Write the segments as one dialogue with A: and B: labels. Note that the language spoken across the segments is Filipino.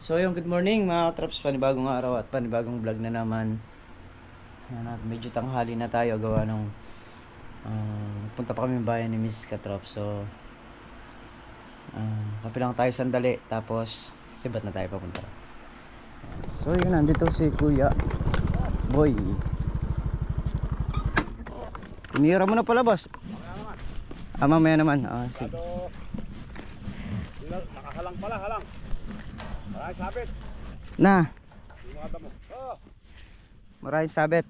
A: So yung good morning mga katraps, panibagong araw at panibagong vlog na naman. Yan, at medyo tanghali na tayo gawa nung punta pa kami bayan ni Miss Katraps. So kape lang tayo sandali tapos sibat na tayo papunta. So yun, nandito si Kuya Boy. Tinira mo na pala, boss. Mamaya naman. Sige.
B: Nakahalang pala, halang. Maraming sabit.
A: Na.
B: Yung mga damo.
A: Maraming sabit.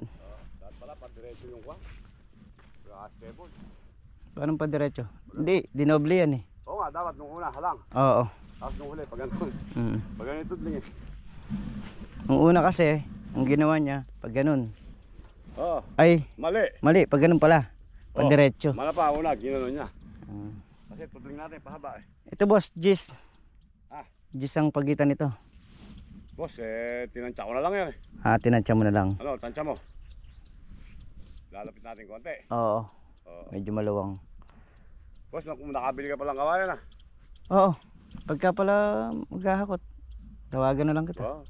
B: Saan pala, padiretso yung kwa. Stable.
A: Paano pa diretso? Hindi, dinoble yan eh.
B: Oo nga, dapat nung una, halang.
A: Oo.
B: Tapos nung huli, pag ganun. Pag ganun tudling eh.
A: Nung una kasi, ang ginawa niya, pag ganun. Ay,
B: mali.
A: Pag ganun pala. Pag diretso.
B: Mala pa, una, ginanon niya. Kasi tudling natin, pahaba eh.
A: Ito boss, Gis. Gis ang pagitan nito.
B: Boss, tinansya ko na lang yan eh.
A: Tinansya mo na lang.
B: Ano, tansya mo. Lalapit natin konti.
A: Oo. Medyo maluwang.
B: Boss, nakabili ka palang kawayan ah.
A: Oo. Pagka pala maghahakot, tawagan na lang kita.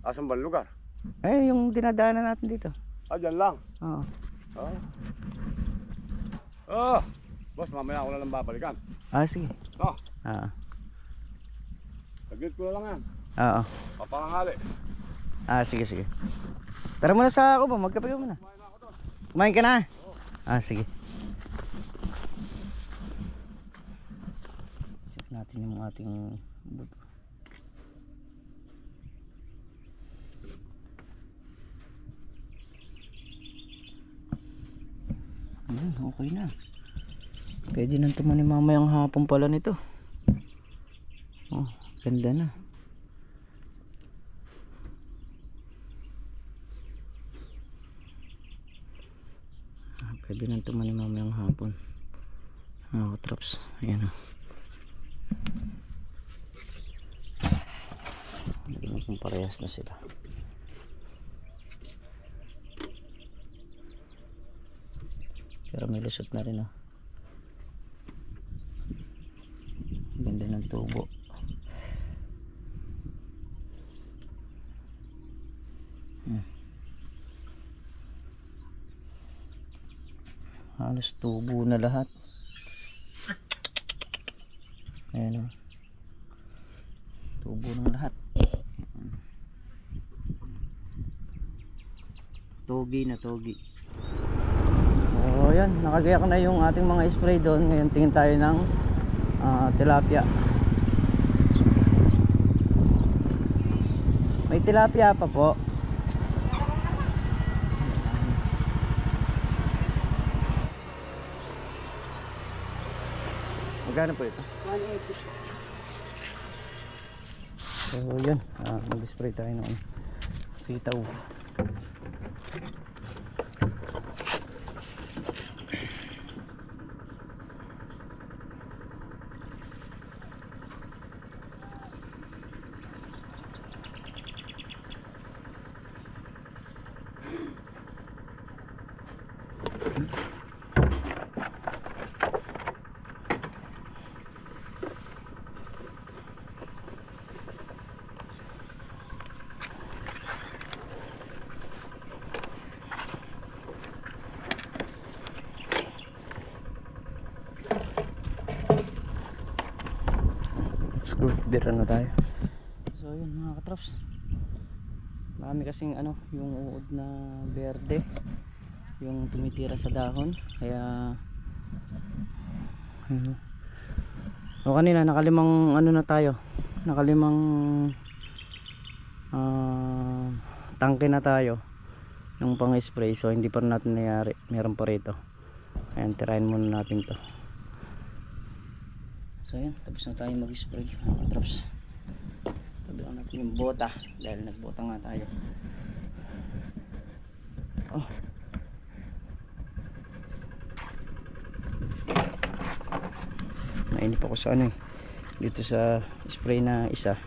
B: Asan ba lugar?
A: Yung dinadaanan natin dito.
B: Dyan lang.
A: Oo.
B: Boss, mamaya ako na lang babalikan.
A: Sige.
B: Saglit ko na lang yan.
A: Oo.
B: Papanghali.
A: Sige. Tara muna sa ako ba? Magkape ka muna.
B: Kumain na ako doon.
A: Kumain ka na? Sige. Check natin yung ating buto. Okay na. Pwede nang tumani mamayang hapon pala nito. Ganda na. Pwede nang tumani mamayang hapon. Traps. Ayan o. Lagyan kung parehas na sila. Pero may lusot na rin o. Ganda ng tubo. Halos tubo na lahat. Ayan o. Tubo ng lahat. Togi na togi. So yan, nakagayak na yung ating mga spray doon. Ngayon tingin tayo ng tilapia. May tilapia pa po. Magkano po ito?
C: 180.
A: So yan, mag-spray tayo ng sitaw. Bira na tayo. So yun mga katraps, marami kasing yung uod na berde yung tumitira sa dahon, kaya kanina nakalimang na tayo, nakalimang tangke na tayo yung pang spray. So hindi pa natin nangyari, meron pa rito. Ayan, tirahin muna natin to. So yan, tapos na tayo mag-spray mga traps. Tabi lang natin yung bota dahil nagbota nga tayo. Nainip ako sa dito sa spray na isa.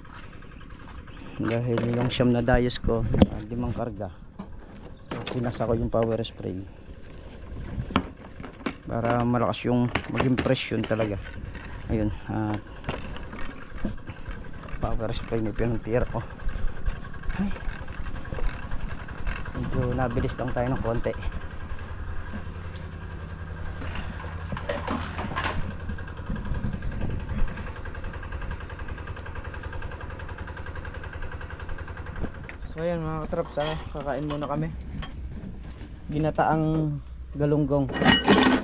A: Dahil yung siyam na dayos ko, 5 karga. So pinasa ko yung power spray para malakas yung mag-impression talaga. Ayun, power spray na pinuntir ko. Ay, medyo nabilis lang tayo ng konti. So ayan mga katraps, kakain muna kami. Ginataang galunggong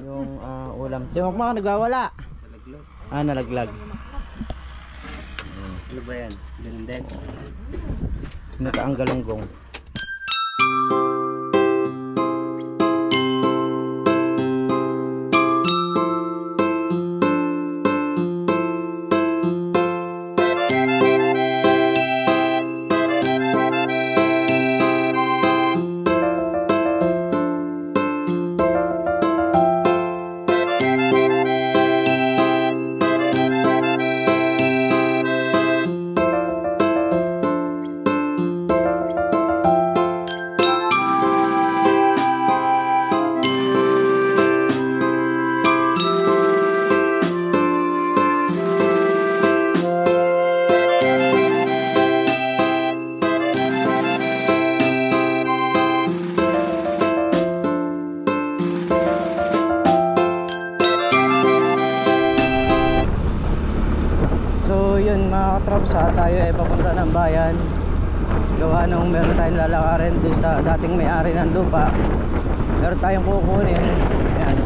A: yung ulam. Si Makmak nagwawala.
B: Nalaglag.
A: Nalaglag.
B: Ano ba yan? Ganun din.
A: Ginataang galunggong. Tayo ay papunta ng bayan, gawa nung meron tayong lalakarin doon sa dating may-ari ng lupa. Meron tayong kukunin. Ayan,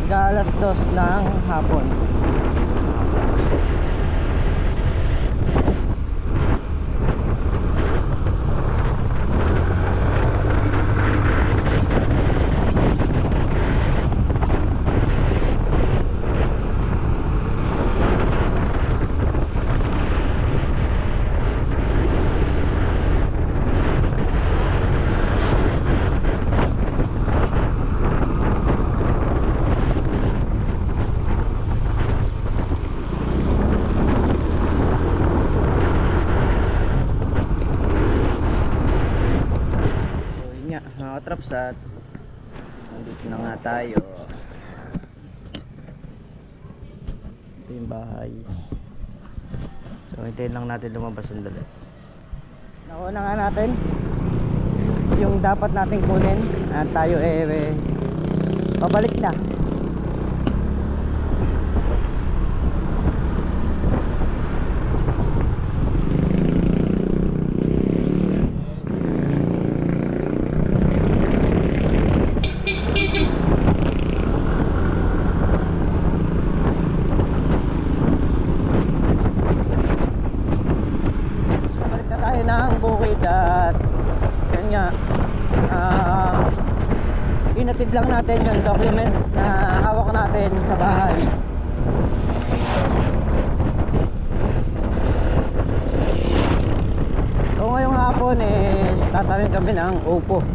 A: alas 2 ng hapon. Traps at nandito na nga tayo. Ito yung bahay. So hintayin lang natin lumabas ang dali. Nakuha nga natin yung dapat nating kunin at tayo pabalik na. Inatid lang natin yung documents na hawak natin sa bahay. So ngayong hapon tatanim kami ng upo.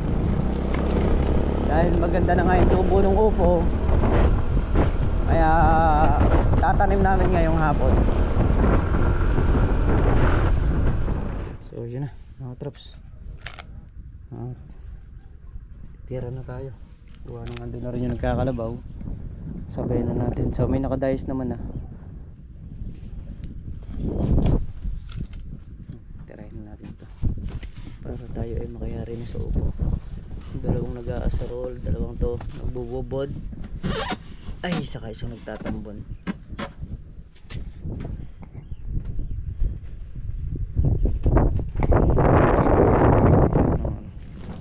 A: Dahil maganda na nga yung tubo ng upo, kaya tatanim namin ngayong hapon. So yun na mga traps, tira na tayo. Buwan nang andun na rin yung nagkakalabaw. Sabay na natin. So may nakadayos naman na. Tirahin na natin ito para tayo ay makayari na sa upo. Dalawang nag-aasarol, dalawang to nagbububod, ay saka isang nagtatambon.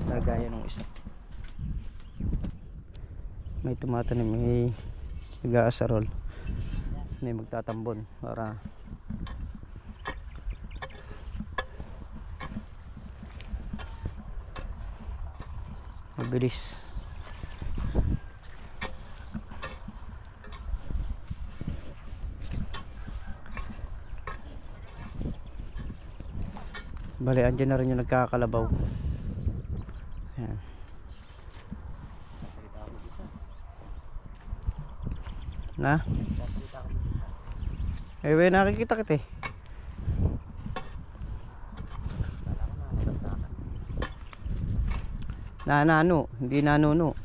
A: Lagaya ng isa. May tumatanim, may nag-aasarol, may magtatambon para mabilis. Bale, andyan na rin yung nagkakalabaw. Ayan. Na? Nakikita kita eh. Nanano, hindi nanuno.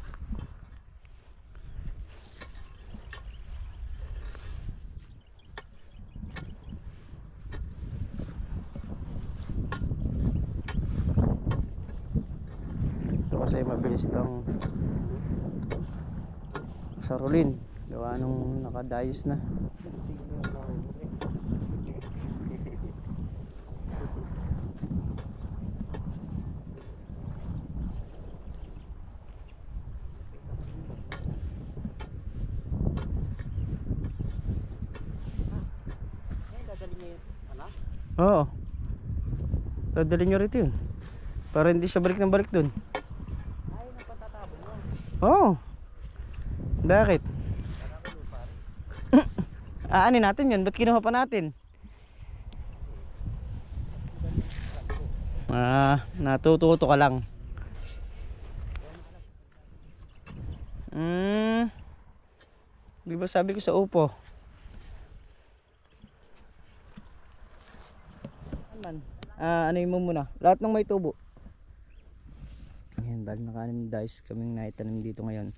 A: mabilis tong sarulin. Gawa nung nakadayos na. Oo. Dadalhin nyo rito yun. Para hindi siya balik ng balik dun.
C: Ay, nagpatatabon mo.
A: Oo. Bakit? Aanin natin yun. Ba't kinuha pa natin? Natututo ka lang. Di ba sabi ko sa upo? Ano mo muna? Lahat ng may tubo. Ayan, bali nakanim dice kaming naitanim dito ngayon.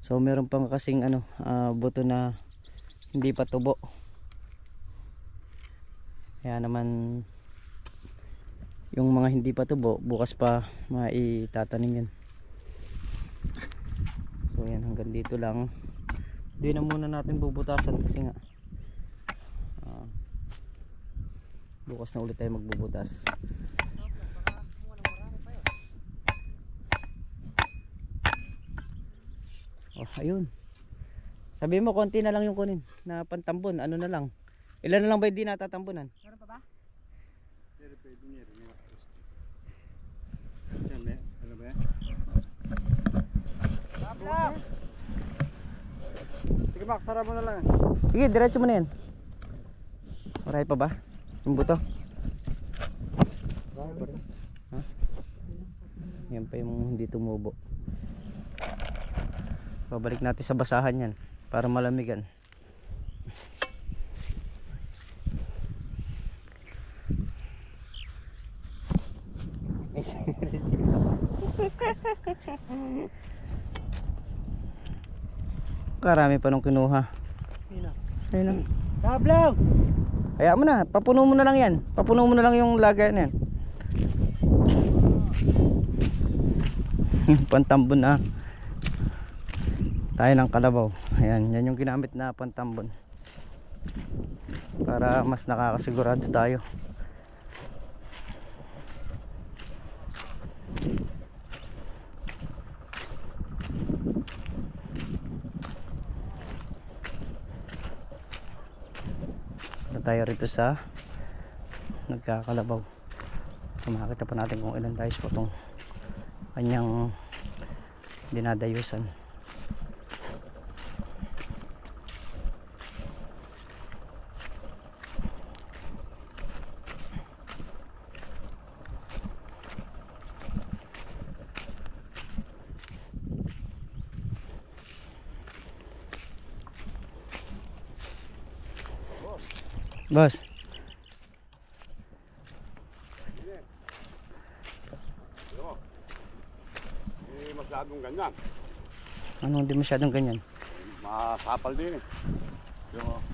A: So meron pang kasing buto na hindi pa tubo. Kaya naman yung mga hindi pa tubo, bukas pa maitatanim yan. So yan, hanggang dito lang. Hindi na muna natin bubutasan kasi nga bukas na ulit tayo magbubutas. Oh, ayun. Sabi mo konti na lang yung kunin na pantambon. Ano na lang? Ilan na lang ba hindi natatambunan?
C: Meron pa ba?
B: Pero pwede niya rin. Diyan, may. Ano ba yan?
C: Tablang!
B: Sige, Mac, sarap mo na lang.
A: Sige, diretso mo na yan. Marami pa ba? Yung buto? Ha? Yan pa yung hindi tumubo. Babalik natin sa basahan yan para malamigan. Karami pa nung kinuha. Ayun na.
C: Tablang!
A: Kaya mo na, papuno mo na lang yan. Papuno mo na lang yung lagayan yan. Pantambon na. Tayo ng kalabaw. Ayan, yan yung ginamit na pantambon. Para mas nakakasigurado tayo. Tayo rito sa nagkakalabaw. So makakita pa natin kung ilan tayo po itong kanyang dinadayusan. Boss.
B: Hindi masyadong ganyan.
A: Ano hindi masyadong ganyan?
B: Masapal din eh. Yung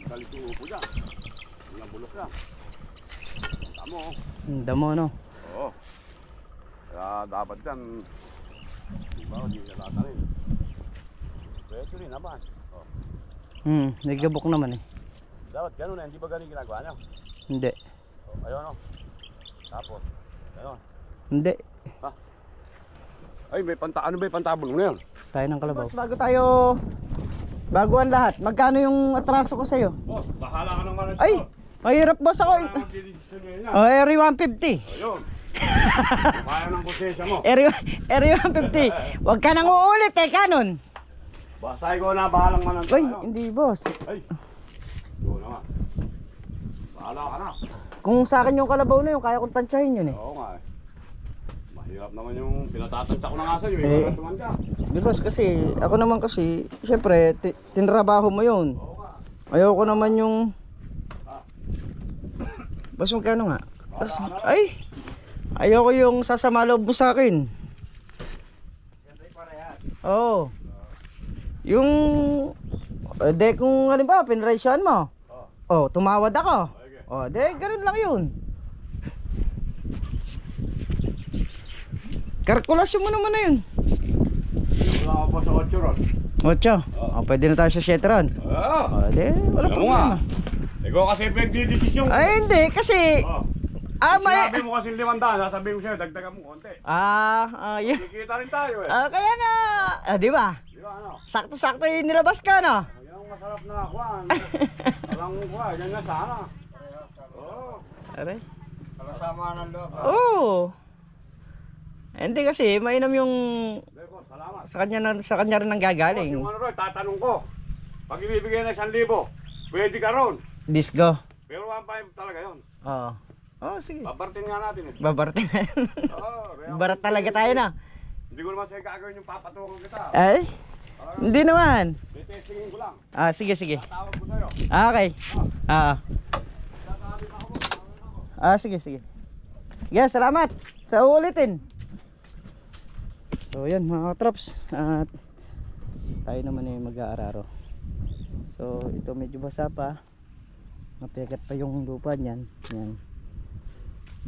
B: galit yung upo dyan. Yung nabulok na. Tamo.
A: Damo no?
B: Oo. Kaya dapat dyan. Diba, hindi na tatarin. Pwede rin naman.
A: Nagabok naman eh.
B: Dapat ganun eh. Hindi ba ganun ginagawa nyo?
A: Hindi.
B: Ayun o. Tapos. Ayun.
A: Hindi.
B: Ay, ano ba yung pantabon mo na yun?
A: Tayo ng kalabaw. Boss, bago ang lahat. Magkano yung atraso ko sa'yo?
B: Boss, bahala ka naman ito.
A: Ay! Mahirap boss ako. Area 150.
B: Ayun. Kaya ng konsensya mo.
A: Area 150. Huwag ka nang uulit eh, kanon.
B: Basta ikaw na bahalang manang.
A: Ay, hindi boss.
B: Ay. Doon naman. Bahala ka na.
A: Kung sa akin yung kalabaw na yun, kaya kong tansyahin yun eh.
B: Oo nga eh. Mahirap naman yung pinatatansya ko na nga sa'yo.
A: Eh.
B: Ikaw na tumanda.
A: Di boss, kasi ako naman kasi, syempre, tinrabaho mo yun.
B: Oo nga.
A: Ayoko naman yung... Boss, magkano nga? Ay! Ayoko yung sasama loob mo sa akin. Oo. Yung... de kung halimbawa, pinraisyon mo. Oh, tumawad ako.
B: Okay.
A: Oh, de ganun lang yun. Kalkulasyon mo naman na yun.
B: Wala ka pa sa 8 ron.
A: 8. Pwede na tayo sa 7 ron.
B: Oo.
A: Di, wala
B: Alam mo nga.
A: problema.
B: Ikaw kasi pagdidikisyon.
A: Ay, hindi. Kasi, may...
B: Sinabi mo kasi 500, sabi ko sa'yo, dagdagan mo konti.
A: Yun.
B: Kikita rin tayo eh.
A: Kaya nga. Di ba?
B: Di ba ano?
A: Sakto-sakto yung nilabas ka, no?
B: Yan ang masarap na kuhan. Alam mo kuhan, yan nga sana. Oo.
A: Aray.
C: Kasama ng loob.
A: Oo. Hindi kasi, mainam yung...
B: Deko, salamat.
A: Sa kanya rin ang gagaling.
B: Yung ano rin, tatanong ko. Pag ibibigay na 1,000, pwede ka ron.
A: Disco.
B: Pero 1,500 talaga yun.
A: Oo. Sige.
B: Babartin nga natin eh.
A: Babarte na.
B: Oo.
A: Barat talaga tayo na.
B: Hindi ko naman sa'yo gagawin yung papatungan kita.
A: Ay? Hindi naman.
B: Testingin ko lang.
A: Sige.
B: Tatawag ko sa'yo.
A: Okay. Sige. Yeah, salamat. Sa uulitin. So, yan mga katrops. At tayo naman ay mag-aararo. So, ito medyo basa pa. Mapiagat pa yung lupa niyan. Yan.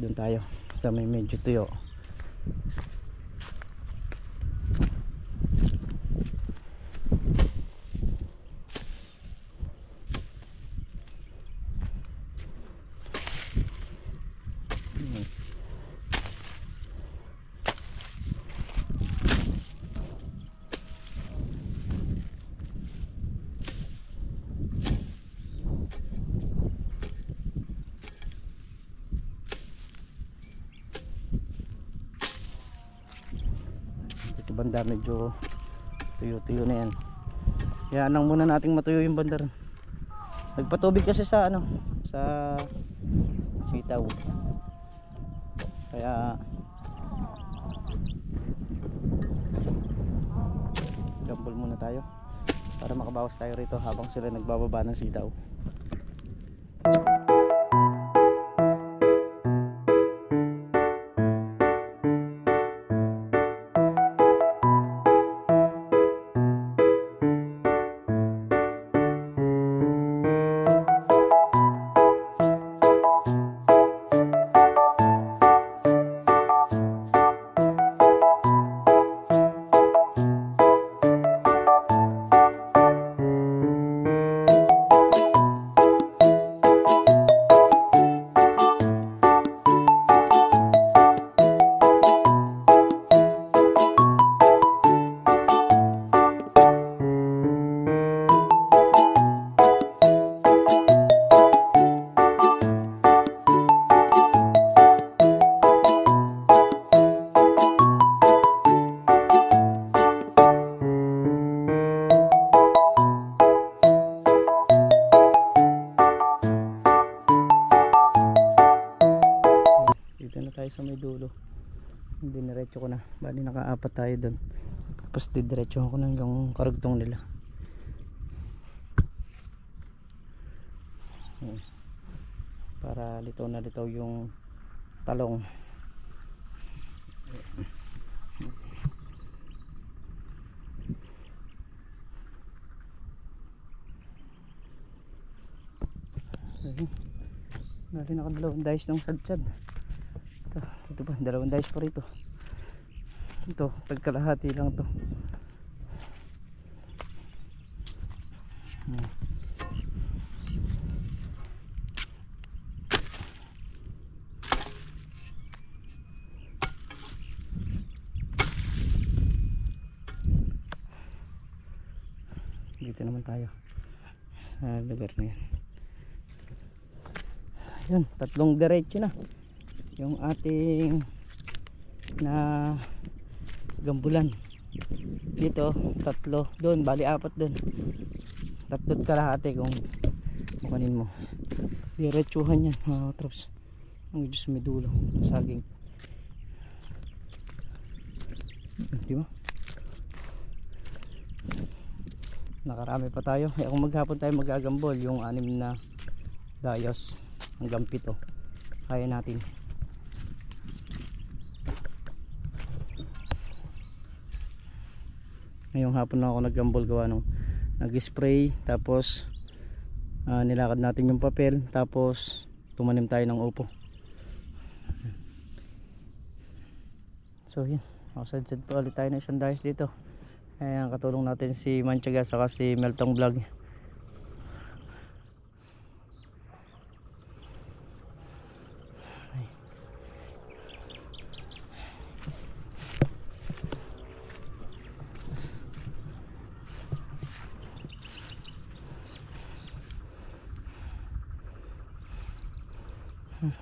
A: Doon tayo. Sa may medyo tuyo. Dito banda medyo tuyo-tuyo na yan. Yan lang muna nating matuyo yung banda rin. Nagpatubig kasi sa sa sitaw. Kaya gambol muna tayo para makabawas tayo rito habang sila nagbababa ng sitaw. Sa may dulo diniretso ko na, bali nakaapat tayo doon, tapos didiretso ko na hanggang karugtong nila. Para litaw na litaw yung talong. Bali nakadalawang dais ng sadsad. Ito pa, dalawang dice pa rito. Ito, tagkalahati lang to. Dito naman tayo. Lugar na yan. Ayun, tatlong diretso na yung ating na gambulan. Dito tatlo, doon bali apat doon, tatlo't kalahati kung kukunin mo. Diretsuhan yan mga traps. Ang Diyos may dulo ng saging, di ba? Nakarami pa tayo. Kung maghapon tayo magagambol yung 6 na dayos hanggang 7 kaya natin. Ngayong hapon na ako naggambol gawa nung nag-spray, tapos nilakad natin yung papel, tapos tumanim tayo ng upo. So yan, Sad pa ulit tayo ng isang dayos dito. Ayan, katulong natin si Manchaga saka si Meltong Vlog.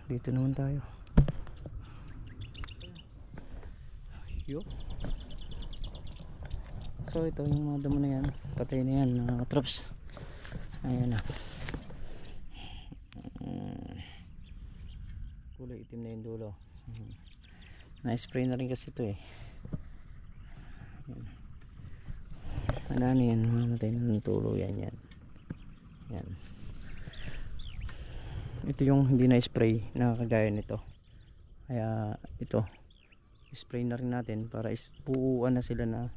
A: Dito naman tayo. Yo. So ito yung mga damo na yan, patay na yan mga traps. Ayan na. Kulay itim na yung dulo. Na-spray na rin kasi ito eh. Ano yan, mamatay na ng tulo yan. Yan. Ito yung hindi na-spray na kagaya nito. Kaya ito spray na rin natin para buuan na sila na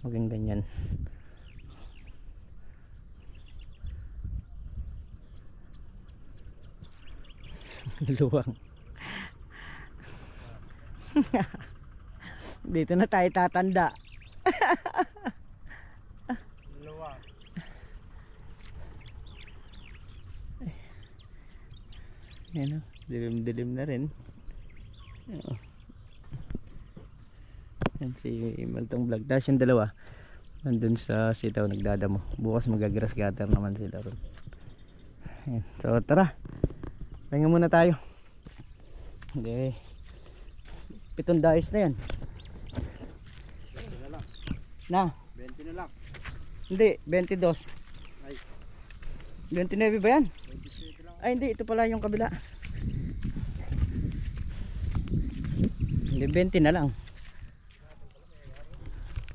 A: maging ganyan. Luwang. Dito na tayo tatanda.
C: Luwang.
A: Yan o, dilim na rin. Yan si Maltong Vlog. Tapos yung dalawa nandun sa sitaw nagdadamo. Bukas magagrass cutter naman sila ron. Yan. So tara, pahinga muna tayo. Okay, 7 dayos na yan.
B: 20 na lang.
A: Na?
B: 20 na lang.
A: Hindi, 22.
B: Ay,
A: 29 ba yan?
B: 27 lang.
A: Ay hindi, ito pala yung kabila. Hindi, 20 na lang.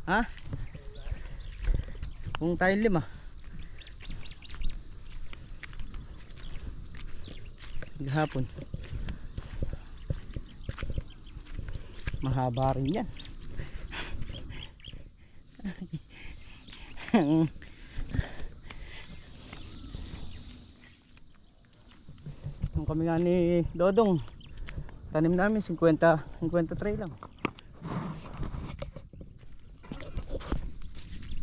A: Ha? Kung tayo 5. Gahapon. Mahaba rin yan. Yung kami nga ni Dodong, tanim namin 53 lang.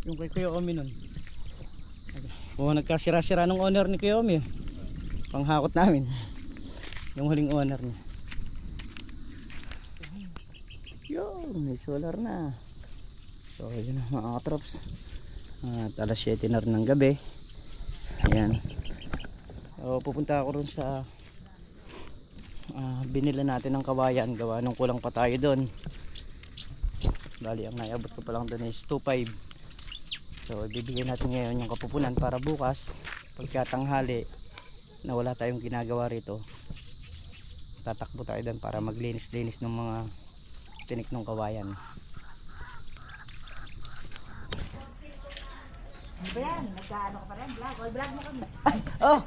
A: Yung kay Kuya Omi nun, nagkasira-sira ng owner ni Kuya Omi, panghakot namin yung huling owner niya. Yun, may solar na. So yun mga katrops, at alas 7 na rin ng gabi. Ayan. So pupunta ako rin sa binila natin ng kawayan, gawa nung kulang pa tayo doon. Bali ang naiabot ko pa lang doon is 2.5. So ibibigay natin ngayon yung kapupunan para bukas pagkatanghali na wala tayong ginagawa rito, tatakbo tayo doon para maglinis-linis ng mga tinik ng kawayan.
D: Ano ba yan? Nagkaano ka pa rin? Vlog mo kami.
A: Oh!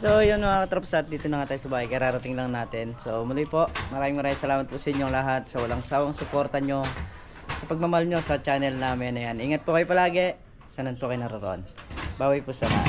A: So yun mga katrops, at dito na nga tayo sa bahay, kararating lang natin. So muli po, maraming salamat po sa inyong lahat sa walang sawang suporta nyo, sa pagmamahal nyo sa channel namin. Ayan. Ingat po kayo palagi, saan po kayo naroon. Bawi po sa lahat.